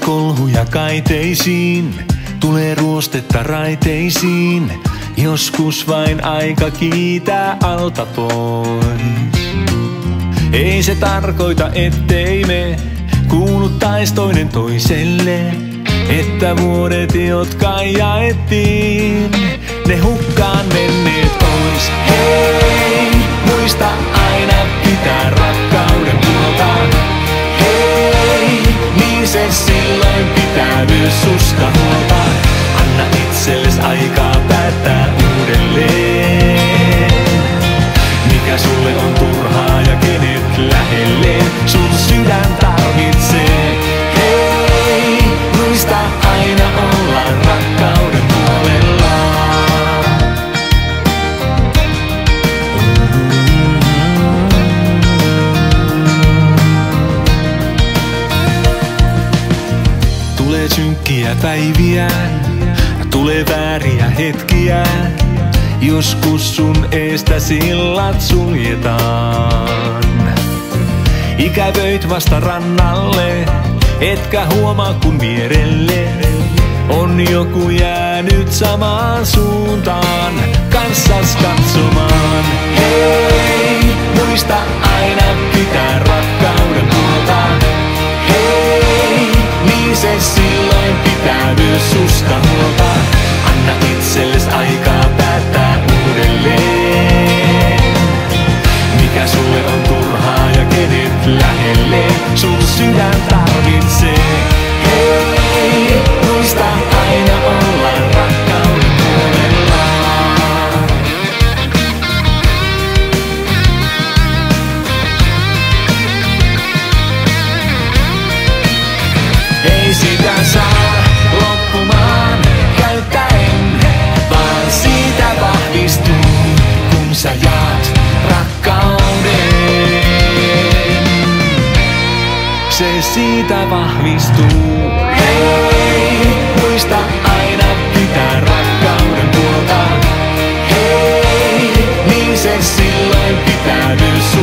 kolhuja kaiteisiin, tulee ruostetta raiteisiin. Joskus vain aika kiitää alta pois. Ei se tarkoita, ettei me kuuluttais toinen toiselle, että vuodet, jotka jaettiin, ne hukkaan menneet ois. Hei, muista aina pitää rakkauden puolta. Hei, niin se silloin pitää myös susta huolta. Anna itsellesi aikaa päättää uudelleen, mikä sulle on turhaa ja kenet lähelleen sun sydän tarvitsee. Hei, muista aina olla rakkauden puolella. Tulee synkkiä päiviä, tulee vääriä hetkiä. Joskus sun eestä sillat suljetaan. Ikävöit vasta rannalle, etkä huomaa kun vierelle on joku jäänyt samaan suuntaan kanssas katsomaan. Hei, muista aina pitää rakkauden puolta. Hei, niin se silloin pitää myös susta huolta. Anna itsellesi aikaa päättää uudelleen, mikä sulle on turhaa ja kenet lähelle sun sydän tarvitsee. Hei, muista aina olla rakkauden puolella. Ei sitä saa loppumaan käyttäen, vaan siitä vahvistuu, kun sä jaat rakkauden. Se siitä vahvistuu. Hei, muista aina pitää rakkauden puolta. Hei, niin se silloin pitää myös